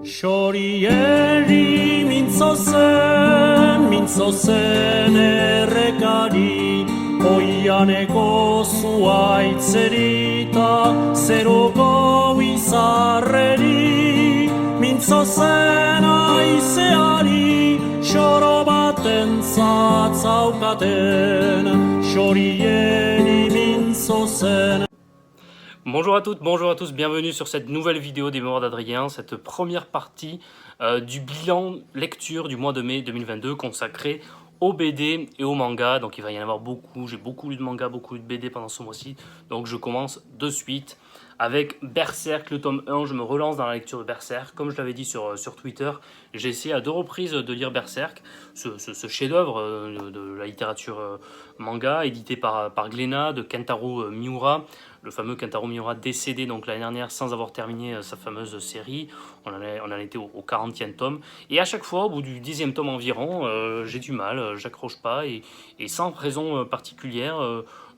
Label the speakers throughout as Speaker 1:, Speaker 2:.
Speaker 1: Shorieri mintzozen errekari Oianeko zuaitzerita zeroko izarreri Mintzozen aizeari xoro baten zatzaukaten Shorieri mintzozen.
Speaker 2: Bonjour à toutes, bonjour à tous, bienvenue sur cette nouvelle vidéo des Mémoires d'Adrien, cette première partie du bilan lecture du mois de mai 2022 consacré au BD et au manga. Donc il va y en avoir beaucoup, j'ai beaucoup lu de manga, beaucoup lu de BD pendant ce mois-ci, donc je commence de suite avec Berserk, le tome 1. Je me relance dans la lecture de Berserk. Comme je l'avais dit sur Twitter, j'ai essayé à 2 reprises de lire Berserk, ce chef-d'œuvre de la littérature manga, édité par Glénat, de Kentaro Miura, le fameux Kentaro Miura décédé donc l'année dernière sans avoir terminé sa fameuse série. On en était au 40e tome. Et à chaque fois, au bout du 10e tome environ, j'ai du mal, j'accroche pas, et sans raison particulière,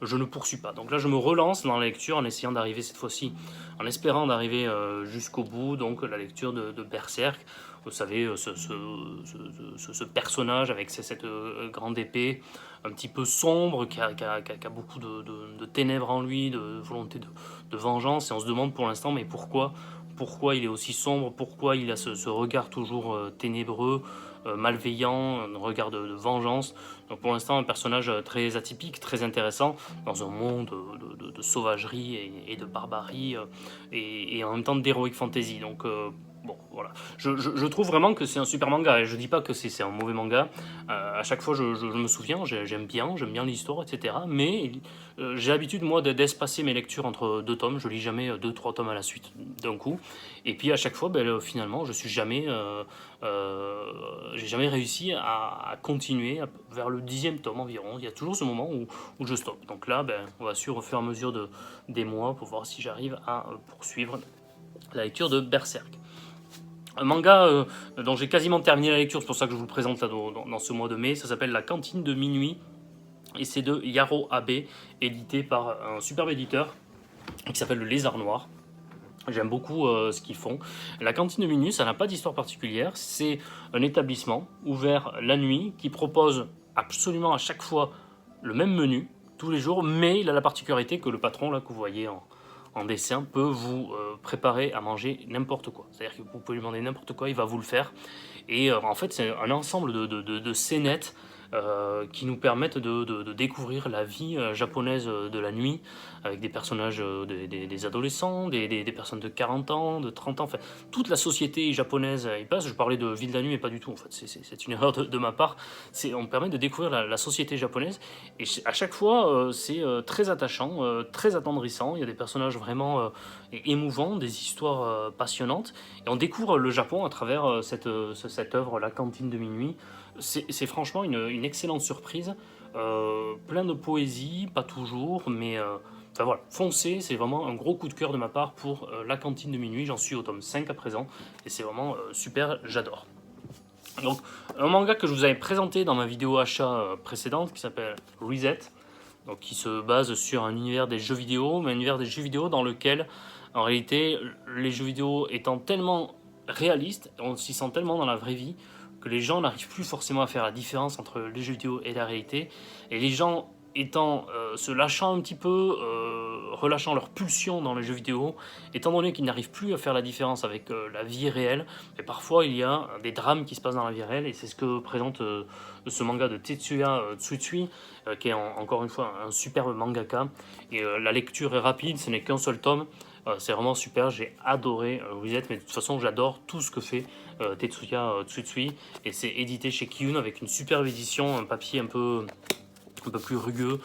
Speaker 2: je ne poursuis pas. Donc là, je me relance dans la lecture en essayant d'arriver cette fois-ci, en espérant d'arriver jusqu'au bout, donc la lecture de Berserk. Vous savez, ce personnage avec cette grande épée un petit peu sombre, qui a beaucoup de ténèbres en lui, de volonté de vengeance, et on se demande pour l'instant, mais pourquoi il est aussi sombre, pourquoi il a ce regard toujours ténébreux, malveillant, un regard de vengeance. Donc pour l'instant, un personnage très atypique, très intéressant, dans un monde de sauvagerie et de barbarie, et en même temps d'heroic fantasy. Donc bon, voilà. Je trouve vraiment que c'est un super manga, et je dis pas que c'est un mauvais manga. À chaque fois, je me souviens, j'aime bien l'histoire, etc. Mais j'ai l'habitude, moi, d'espacer mes lectures entre 2 tomes. Je lis jamais 2-3 tomes à la suite d'un coup. Et puis à chaque fois, finalement, je suis jamais, j'ai jamais réussi à continuer vers le 10e tome environ. Il y a toujours ce moment où je stoppe. Donc là, on va suivre au fur et à mesure des mois pour voir si j'arrive à poursuivre la lecture de Berserk. Un manga dont j'ai quasiment terminé la lecture, c'est pour ça que je vous le présente là dans ce mois de mai. Ça s'appelle La Cantine de Minuit, et c'est de Yaro Abe, édité par un superbe éditeur qui s'appelle Le Lézard Noir. J'aime beaucoup ce qu'ils font. La Cantine de Minuit, ça n'a pas d'histoire particulière. C'est un établissement ouvert la nuit qui propose absolument à chaque fois le même menu tous les jours, mais il a la particularité que le patron là que vous voyez en dessin peut vous préparer à manger n'importe quoi. C'est-à-dire que vous pouvez lui demander n'importe quoi, il va vous le faire. Et en fait, c'est un ensemble de scénettes qui nous permettent de découvrir la vie japonaise de la nuit, avec des personnages, des adolescents, des personnes de 40 ans, de 30 ans, enfin, toute la société japonaise y passe. Je parlais de Ville de la Nuit, mais pas du tout, en fait, c'est une erreur de ma part. On permet de découvrir la société japonaise, et à chaque fois, c'est très attachant, très attendrissant. Il y a des personnages vraiment émouvants, des histoires passionnantes, et on découvre le Japon à travers cette œuvre, La Cantine de Minuit. C'est franchement une excellente surprise, plein de poésie, pas toujours, mais enfin voilà, foncez, c'est vraiment un gros coup de cœur de ma part pour La Cantine de Minuit. J'en suis au tome 5 à présent, et c'est vraiment super, j'adore. Donc un manga que je vous avais présenté dans ma vidéo achat précédente, qui s'appelle Reset, donc qui se base sur un univers des jeux vidéo, mais un univers des jeux vidéo dans lequel, en réalité, les jeux vidéo étant tellement réalistes, on s'y sent tellement dans la vraie vie, que les gens n'arrivent plus forcément à faire la différence entre les jeux vidéo et la réalité, et les gens se lâchant un petit peu, relâchant leur pulsion dans les jeux vidéo, étant donné qu'ils n'arrivent plus à faire la différence avec la vie réelle, et parfois il y a des drames qui se passent dans la vie réelle, et c'est ce que présente ce manga de Tetsuya Tsutsui, qui est encore une fois un superbe mangaka, et la lecture est rapide, ce n'est qu'un seul tome. C'est vraiment super, j'ai adoré Reset, mais de toute façon j'adore tout ce que fait Tetsuya Tsutsui, et c'est édité chez Kiyun avec une superbe édition, un papier un peu plus rugueux,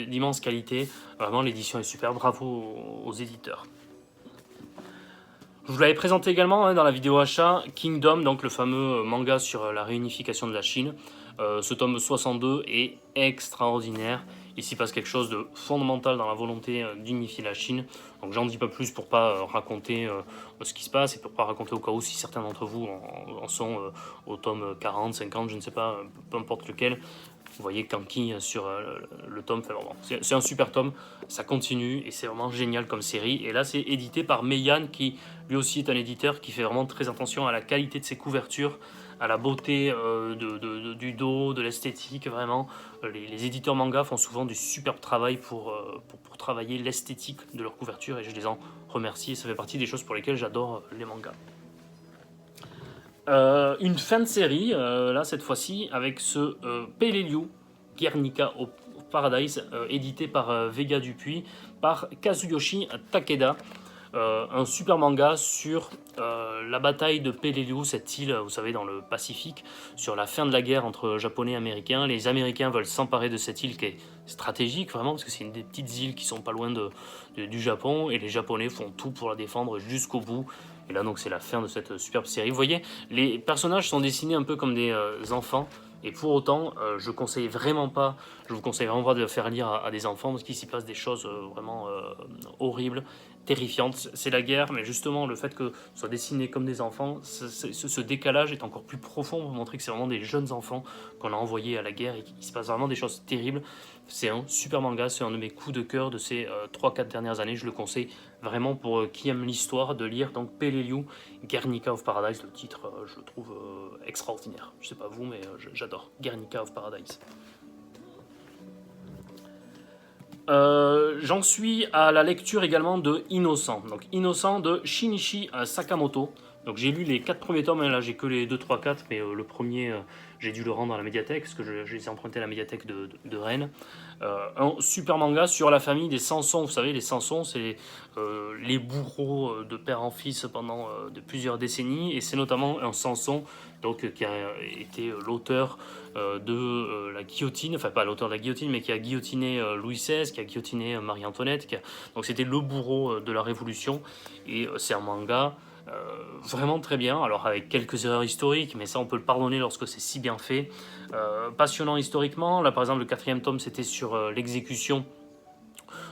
Speaker 2: d'immense qualité. Vraiment, l'édition est super, bravo aux éditeurs. Je vous l'avais présenté également dans la vidéo achat, Kingdom, donc le fameux manga sur la réunification de la Chine. Ce tome 62 est extraordinaire. Il s'y passe quelque chose de fondamental dans la volonté d'unifier la Chine. Donc j'en dis pas plus pour pas raconter ce qui se passe, et pour pas raconter au cas où si certains d'entre vous en sont au tome 40, 50, je ne sais pas, peu importe lequel. Vous voyez Kanki sur le tome, enfin, vraiment, c'est un super tome, ça continue et c'est vraiment génial comme série. Et là c'est édité par Meian qui lui aussi est un éditeur qui fait vraiment très attention à la qualité de ses couvertures, à la beauté du dos, de l'esthétique, vraiment. Les éditeurs manga font souvent du superbe travail pour travailler l'esthétique de leur couverture et je les en remercie. Ça fait partie des choses pour lesquelles j'adore les mangas. Une fin de série, là cette fois-ci, avec ce Peleliu Guernica of Paradise, édité par Vega Dupuis, par Kazuyoshi Takeda. Un super manga sur la bataille de Peleliu, cette île, vous savez, dans le Pacifique, sur la fin de la guerre entre Japonais et Américains. Les Américains veulent s'emparer de cette île qui est stratégique, vraiment, parce que c'est une des petites îles qui sont pas loin du Japon, et les Japonais font tout pour la défendre jusqu'au bout. Et là, donc, c'est la fin de cette superbe série. Vous voyez, les personnages sont dessinés un peu comme des enfants. Et pour autant, je vous conseille vraiment pas de le faire lire à des enfants parce qu'il s'y passe des choses vraiment horribles, terrifiantes. C'est la guerre, mais justement, le fait que ce soit dessiné comme des enfants, ce décalage est encore plus profond pour montrer que c'est vraiment des jeunes enfants qu'on a envoyés à la guerre et qu'il se passe vraiment des choses terribles. C'est un super manga, c'est un de mes coups de cœur de ces 3-4 dernières années. Je le conseille vraiment pour qui aime l'histoire de lire donc Peleliu Guernica of Paradise. Le titre, je le trouve extraordinaire. Je sais pas vous, mais j'adore Guernica of Paradise. J'en suis à la lecture également de Innocent. Donc Innocent de Shinichi Sakamoto. Donc j'ai lu les 4 premiers tomes, hein, là j'ai que les 2, 3, 4, mais le premier j'ai dû le rendre à la médiathèque, parce que je les ai empruntés à la médiathèque de Rennes. Un super manga sur la famille des Samson. Vous savez, les Samson, c'est les bourreaux de père en fils pendant de plusieurs décennies, et c'est notamment un Samson donc, qui a été l'auteur de la guillotine, enfin pas l'auteur de la guillotine, mais qui a guillotiné Louis XVI, qui a guillotiné Marie-Antoinette. Donc c'était le bourreau de la Révolution, et c'est un manga vraiment très bien, alors avec quelques erreurs historiques, mais ça on peut le pardonner lorsque c'est si bien fait. Passionnant historiquement, là par exemple le 4e tome c'était sur l'exécution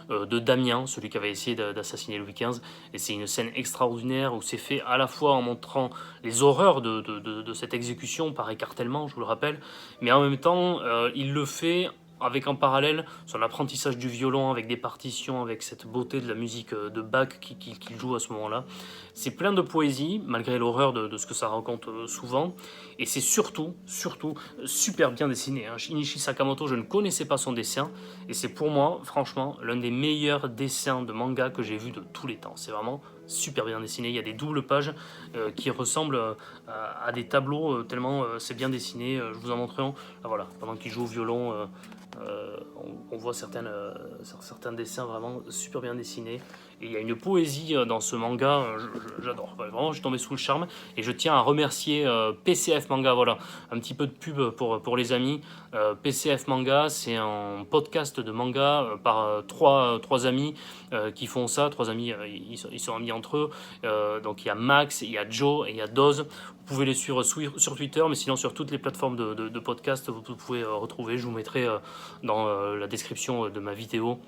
Speaker 2: de Damien, celui qui avait essayé d'assassiner Louis XV, et c'est une scène extraordinaire où c'est fait à la fois en montrant les horreurs de cette exécution par écartèlement, je vous le rappelle, mais en même temps il le fait avec en parallèle son apprentissage du violon avec des partitions, avec cette beauté de la musique de Bach qu'il joue à ce moment-là. C'est plein de poésie, malgré l'horreur de ce que ça raconte souvent, et c'est surtout super bien dessiné. Shinichi Sakamoto, je ne connaissais pas son dessin, et c'est pour moi, franchement, l'un des meilleurs dessins de manga que j'ai vu de tous les temps. C'est vraiment super bien dessiné, il y a des doubles pages qui ressemblent à des tableaux tellement c'est bien dessiné. Je vous en montre un, là, voilà, pendant qu'il joue au violon, on voit certains dessins vraiment super bien dessinés. Et il y a une poésie dans ce manga, j'adore. Vraiment, je suis tombé sous le charme. Et je tiens à remercier PCF Manga. Voilà, un petit peu de pub pour les amis. PCF Manga, c'est un podcast de manga par trois amis qui font ça. 3 amis, ils sont amis entre eux. Donc il y a Max, il y a Joe et il y a Doz. Vous pouvez les suivre sur Twitter, mais sinon sur toutes les plateformes de podcast, vous pouvez retrouver. Je vous mettrai dans la description de ma vidéo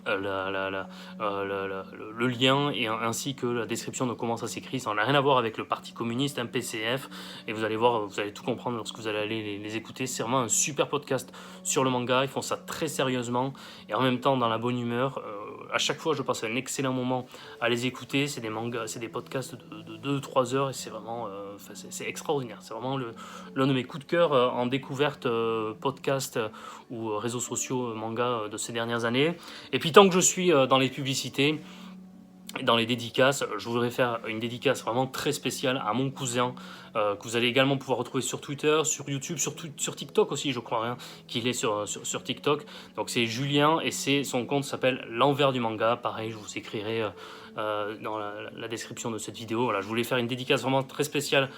Speaker 2: le lien et ainsi que la description de comment ça s'écrit. Ça n'a rien à voir avec le Parti communiste, un PCF, et vous allez voir, vous allez tout comprendre lorsque vous allez aller les écouter. C'est vraiment un super podcast sur le manga, ils font ça très sérieusement et en même temps dans la bonne humeur. À chaque fois je passe un excellent moment à les écouter. C'est des mangas, c'est des podcasts de 2-3 heures et c'est vraiment c'est extraordinaire. C'est vraiment l'un de mes coups de cœur en découverte podcast ou réseaux sociaux manga de ces dernières années. Et puis tant que je suis dans les publicités, dans les dédicaces, je voudrais faire une dédicace vraiment très spéciale à mon cousin que vous allez également pouvoir retrouver sur Twitter, sur YouTube, sur TikTok aussi, je crois, qu'il est sur TikTok. Donc c'est Julien et son compte s'appelle L'Envers du Manga. Pareil, je vous écrirai dans la description de cette vidéo. Voilà, je voulais faire une dédicace vraiment très spéciale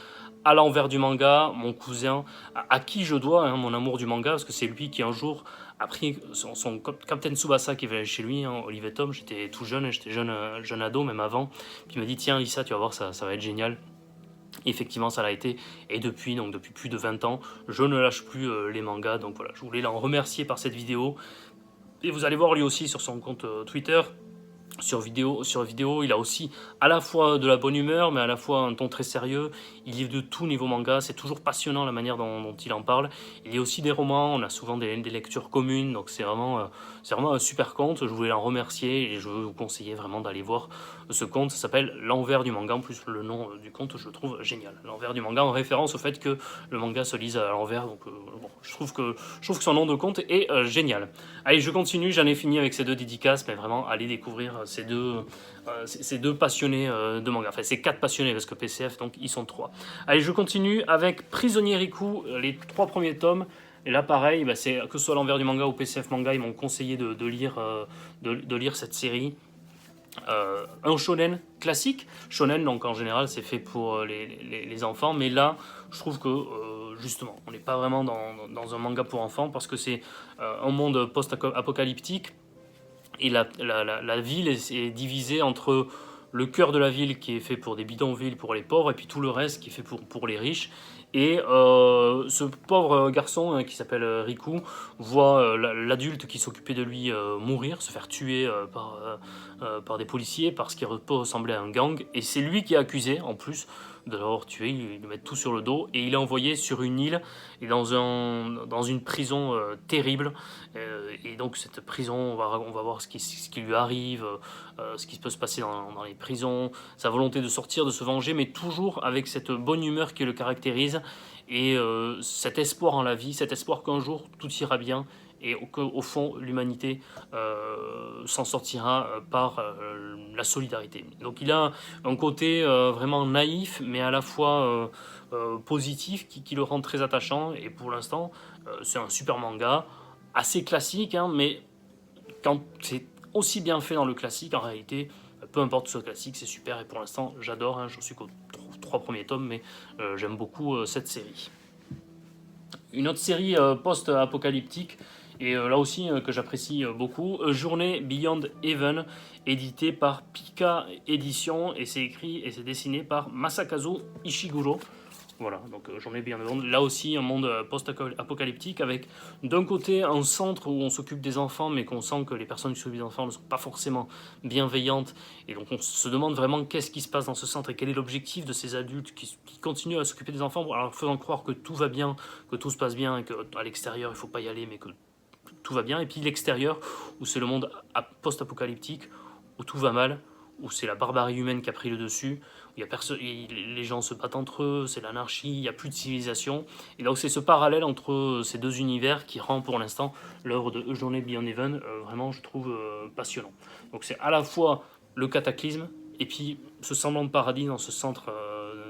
Speaker 2: à L'Envers du Manga, mon cousin, à qui je dois mon amour du manga, parce que c'est lui qui un jour a pris son Captain Tsubasa qui venait chez lui, Olivier Tom. J'étais tout jeune, j'étais jeune ado, même avant. Puis il m'a dit, tiens Lisa, tu vas voir, ça va être génial. Effectivement, ça l'a été, et depuis plus de 20 ans, je ne lâche plus les mangas. Donc voilà, je voulais l'en remercier par cette vidéo. Et vous allez voir lui aussi sur son compte Twitter, sur vidéo, il a aussi à la fois de la bonne humeur, mais à la fois un ton très sérieux. Il livre de tout niveau manga, c'est toujours passionnant la manière dont il en parle. Il y a aussi des romans, on a souvent des lectures communes, donc c'est vraiment un super conte. Je voulais l'en remercier et je veux vous conseiller vraiment d'aller voir ce conte. Ça s'appelle L'envers du manga, en plus le nom du conte je le trouve génial. L'envers du manga en référence au fait que le manga se lise à l'envers, donc bon, je trouve que son nom de conte est génial. Allez, je continue, j'en ai fini avec ces deux dédicaces, mais vraiment allez découvrir ces deux passionnés de manga. Enfin, ces 4 passionnés, parce que PCF, donc ils sont 3. Allez, je continue avec Prisonnier Riku, les 3 premiers tomes. Et là, pareil, bah, que ce soit l'envers du manga ou PCF manga, ils m'ont conseillé de lire cette série. Un shonen classique. Shonen, donc en général, c'est fait pour les enfants, mais là, je trouve que justement, on n'est pas vraiment dans un manga pour enfants parce que c'est un monde post-apocalyptique et la ville est divisée entre le cœur de la ville qui est fait pour des bidonvilles pour les pauvres et puis tout le reste qui est fait pour les riches. Et ce pauvre garçon qui s'appelle Riku voit l'adulte qui s'occupait de lui mourir, se faire tuer par des policiers parce qu'il peut ressembler à un gang. Et c'est lui qui est accusé en plus de l'avoir tué, ils lui mettent tout sur le dos et il est envoyé sur une île et dans une prison terrible. Et donc cette prison, on va voir ce qui lui arrive, ce qui peut se passer dans les prisons, sa volonté de sortir, de se venger, mais toujours avec cette bonne humeur qui le caractérise et cet espoir en la vie, cet espoir qu'un jour tout ira bien et qu'au fond l'humanité s'en sortira par la solidarité. Donc il a un côté vraiment naïf mais à la fois positif qui le rend très attachant et pour l'instant c'est un super manga assez classique hein, mais quand c'est aussi bien fait dans le classique en réalité peu importe ce classique c'est super et pour l'instant j'adore, hein, j'en suis qu'aux 3 premiers tomes mais j'aime beaucoup cette série. Une autre série post-apocalyptique et là aussi que j'apprécie beaucoup, Journée Beyond Heaven, édité par Pika Édition et c'est écrit et c'est dessiné par Masakazu Ishiguro. Voilà, donc Journée Beyond Heaven, là aussi un monde post-apocalyptique avec d'un côté un centre où on s'occupe des enfants mais qu'on sent que les personnes qui s'occupent des enfants ne sont pas forcément bienveillantes et donc on se demande vraiment qu'est-ce qui se passe dans ce centre et quel est l'objectif de ces adultes qui continuent à s'occuper des enfants alors faisant croire que tout va bien, que tout se passe bien et qu'à l'extérieur il ne faut pas y aller mais que tout va bien, et puis l'extérieur où c'est le monde post-apocalyptique où tout va mal, où c'est la barbarie humaine qui a pris le dessus, où les gens se battent entre eux, c'est l'anarchie, il n'y a plus de civilisation. Et donc c'est ce parallèle entre ces deux univers qui rend pour l'instant l'œuvre de Journée Beyond Heaven vraiment, je trouve, passionnant. Donc c'est à la fois le cataclysme et puis ce semblant de paradis dans ce centre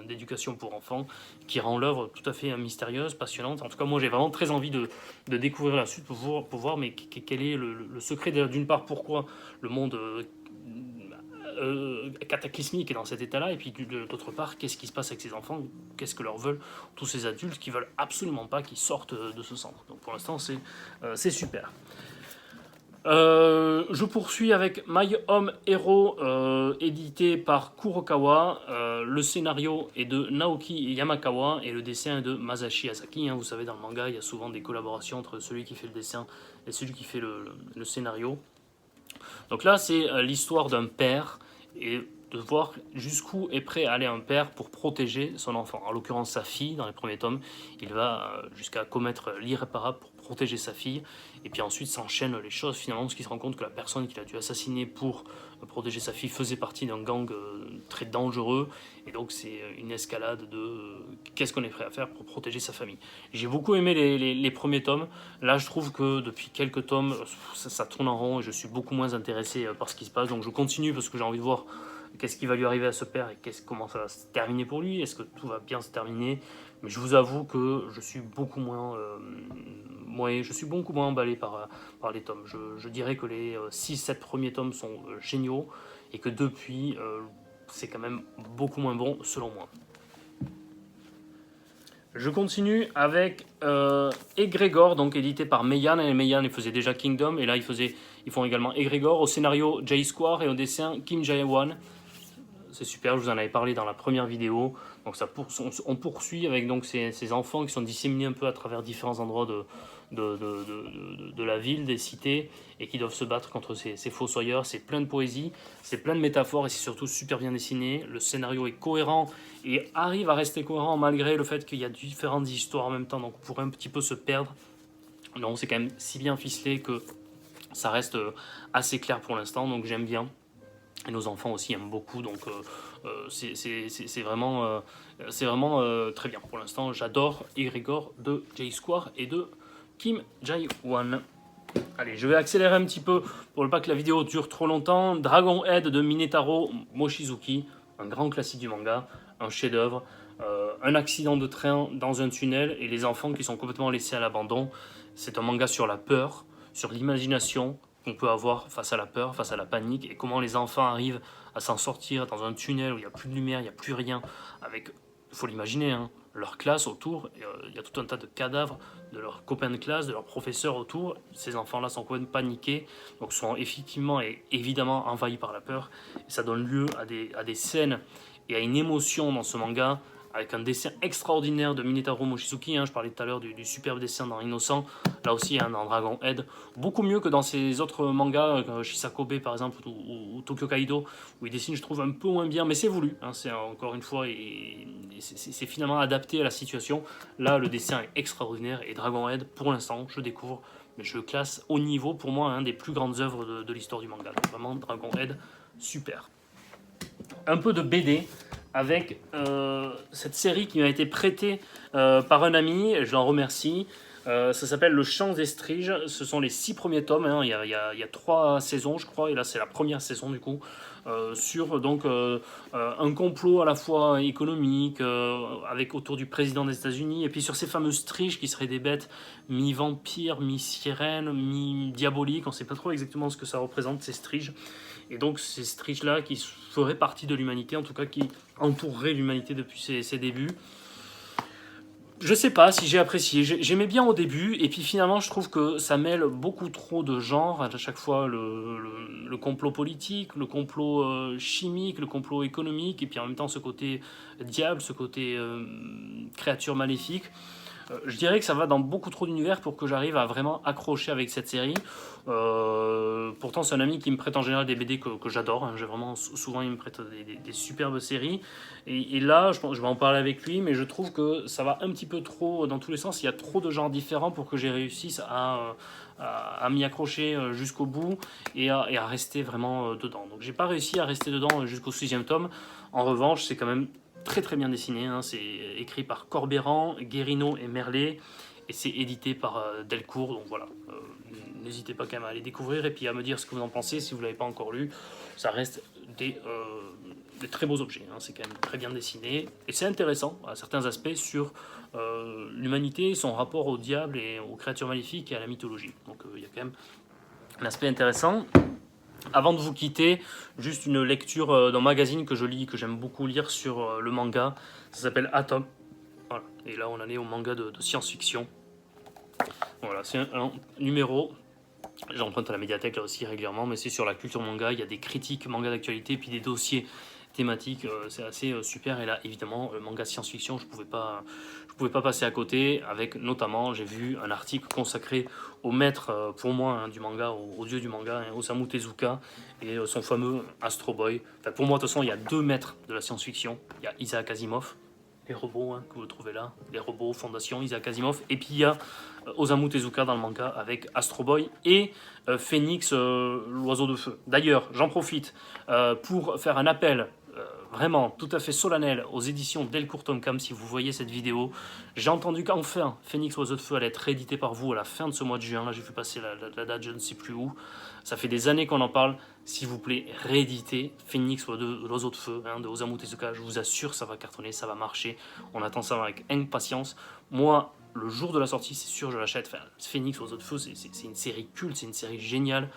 Speaker 2: d'éducation pour enfants qui rend l'œuvre tout à fait mystérieuse, passionnante. En tout cas, moi j'ai vraiment très envie de découvrir la suite pour voir mais quel est le secret d'une part pourquoi le monde cataclysmique est dans cet état-là, et puis d'autre part, qu'est-ce qui se passe avec ces enfants, qu'est-ce que leur veulent tous ces adultes qui veulent absolument pas qu'ils sortent de ce centre. Donc pour l'instant, c'est super. Je poursuis avec My Home Hero, édité par Kurokawa. Le scénario est de Naoki Yamakawa et le dessin est de Masashi Asaki. Hein, vous savez, dans le manga, il y a souvent des collaborations entre celui qui fait le dessin et celui qui fait le scénario. Donc là, c'est l'histoire d'un père et de voir jusqu'où est prêt à aller un père pour protéger son enfant. En l'occurrence, sa fille, dans les premiers tomes, il va jusqu'à commettre l'irréparable pour protéger sa fille. Et puis ensuite s'enchaînent les choses finalement, parce qu'il se rend compte que la personne qu'il a dû assassiner pour protéger sa fille faisait partie d'un gang très dangereux. Et donc c'est une escalade de qu'est-ce qu'on est prêt à faire pour protéger sa famille. J'ai beaucoup aimé les premiers tomes. Là, je trouve que depuis quelques tomes, ça tourne en rond et je suis beaucoup moins intéressé par ce qui se passe. Donc je continue parce que j'ai envie de voir qu'est-ce qui va lui arriver à ce père et comment ça va se terminer pour lui. Est-ce que tout va bien se terminer? Mais je vous avoue que je suis beaucoup moins emballé par les tomes. Je dirais que les 6-7 premiers tomes sont géniaux et que depuis, c'est quand même beaucoup moins bon selon moi. Je continue avec Egregor, donc édité par Meian. Et Meian, il faisait déjà Kingdom, et là, ils font également Egregor, au scénario Jay Square et au dessin Kim Jae-won. c'est super, je vous en avais parlé dans la première vidéo. Donc on poursuit avec donc ces enfants qui sont disséminés un peu à travers différents endroits de la ville, des cités, et qui doivent se battre contre ces fossoyeurs. C'est plein de poésie, c'est plein de métaphores, et c'est surtout super bien dessiné. Le scénario est cohérent, et arrive à rester cohérent malgré le fait qu'il y a différentes histoires en même temps, donc on pourrait un petit peu se perdre. Non, c'est quand même si bien ficelé que ça reste assez clair pour l'instant, donc j'aime bien. Et nos enfants aussi aiment beaucoup, donc c'est vraiment, très bien. Pour l'instant, j'adore Egregor de J-Square et de Kim Jae-won. Allez, je vais accélérer un petit peu pour ne pas que la vidéo dure trop longtemps. Dragon Head de Minetaro Mochizuki, un grand classique du manga, un chef-d'œuvre. Un accident de train dans un tunnel et les enfants qui sont complètement laissés à l'abandon. C'est un manga sur la peur, sur l'imagination qu'on peut avoir face à la peur, face à la panique, et comment les enfants arrivent à s'en sortir dans un tunnel où il n'y a plus de lumière, il n'y a plus rien, avec, il faut l'imaginer, hein, leur classe autour, il y a tout un tas de cadavres de leurs copains de classe, de leurs professeurs autour. Ces enfants-là sont complètement paniqués, donc sont effectivement et évidemment envahis par la peur, et ça donne lieu à des scènes et à une émotion dans ce manga, avec un dessin extraordinaire de Minetaro Mochizuki, hein, je parlais tout à l'heure du superbe dessin dans Innocent, là aussi hein, dans Dragon Head, beaucoup mieux que dans ses autres mangas, Shisakobe par exemple, ou Tokyo Kaido, où il dessine je trouve un peu moins bien, mais c'est voulu, hein, c'est encore une fois, et c'est finalement adapté à la situation. Là le dessin est extraordinaire, et Dragon Head, pour l'instant, je découvre, mais je le classe au niveau, pour moi, un des plus grandes œuvres de l'histoire du manga. Donc, vraiment, Dragon Head, super. Un peu de BD, avec cette série qui m'a été prêtée par un ami, je l'en remercie. Ça s'appelle Le Chant des Striges, ce sont les 6 premiers tomes, hein. Il y a 3 saisons je crois, et là c'est la première saison du coup, sur donc un complot à la fois économique, avec autour du président des États-Unis, et puis sur ces fameuses striges qui seraient des bêtes mi-vampires, mi-sirènes, mi-diaboliques, on ne sait pas trop exactement ce que ça représente ces striges. Et donc ces striges-là qui feraient partie de l'humanité, en tout cas qui entoureraient l'humanité depuis ses débuts. Je sais pas si j'ai apprécié, j'aimais bien au début, et puis finalement je trouve que ça mêle beaucoup trop de genres, à chaque fois le complot politique, le complot chimique, le complot économique, et puis en même temps ce côté diable, ce côté créature maléfique. Je dirais que ça va dans beaucoup trop d'univers pour que j'arrive à vraiment accrocher avec cette série. Pourtant, c'est un ami qui me prête en général des BD que j'adore. Hein. J'ai vraiment souvent, il me prête des superbes séries. Et là, je vais en parler avec lui, mais je trouve que ça va un petit peu trop dans tous les sens. Il y a trop de genres différents pour que j'ai réussisse à m'y accrocher jusqu'au bout et à rester vraiment dedans. Donc, j'ai pas réussi à rester dedans jusqu'au 6e tome. En revanche, c'est quand même très très bien dessiné, hein. C'est écrit par Corbéran, Guérino et Merlet, et c'est édité par Delcourt, donc voilà, n'hésitez pas quand même à aller découvrir et puis à me dire ce que vous en pensez si vous ne l'avez pas encore lu. Ça reste des très beaux objets, hein. C'est quand même très bien dessiné, et c'est intéressant à certains aspects sur l'humanité, son rapport au diable et aux créatures maléfiques et à la mythologie, donc il y a quand même un aspect intéressant. Avant de vous quitter, juste une lecture d'un magazine que je lis, que j'aime beaucoup lire sur le manga. Ça s'appelle Atom. Voilà. Et là, on en est au manga de science-fiction. Voilà, c'est un numéro. J'emprunte à la médiathèque là aussi régulièrement, mais c'est sur la culture manga. Il y a des critiques manga d'actualité, puis des dossiers thématiques. C'est assez super. Et là, évidemment, manga science-fiction, je pouvais pas passer à côté. Avec notamment, j'ai vu un article consacré au maître, pour moi, hein, du manga, au dieu du manga, hein, Osamu Tezuka, et son fameux Astro Boy. Enfin, pour moi, de toute façon, il y a 2 maîtres de la science-fiction. Il y a Isaac Asimov, les robots, hein, que vous trouvez là, les robots, Fondation, Isaac Asimov, et puis il y a Osamu Tezuka dans le manga avec Astro Boy et Phoenix, l'oiseau de feu. D'ailleurs, j'en profite pour faire un appel vraiment tout à fait solennel aux éditions Delcourt Tonkam. Si vous voyez cette vidéo, j'ai entendu qu'enfin Phoenix Oiseau de Feu allait être réédité par vous à la fin de ce mois de juin. Là, j'ai vu passer la date, je ne sais plus où. Ça fait des années qu'on en parle. S'il vous plaît, rééditez Phoenix Oiseau de Feu, hein, de Osamu Tezuka. Je vous assure, ça va cartonner, ça va marcher. On attend ça avec impatience. Moi, le jour de la sortie, c'est sûr, je l'achète. Enfin, Phoenix Oiseau de Feu, c'est une série culte, c'est une série géniale.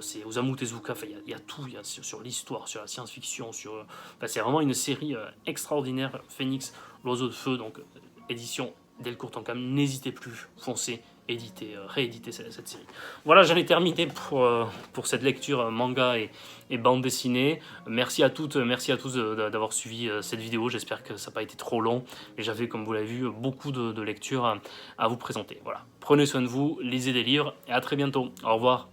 Speaker 2: C'est Osamu Tezuka, enfin, il y a tout, il y a sur l'histoire, sur la science-fiction, enfin, c'est vraiment une série extraordinaire. Phoenix, l'oiseau de feu, donc édition Delcourt Tonkam, n'hésitez plus, foncez, rééditer cette série. Voilà, j'en ai terminé pour cette lecture manga et bande dessinée. Merci à toutes, merci à tous d'avoir suivi cette vidéo. J'espère que ça n'a pas été trop long. Mais j'avais, comme vous l'avez vu, beaucoup de lectures à vous présenter. Voilà. Prenez soin de vous, lisez des livres et à très bientôt. Au revoir.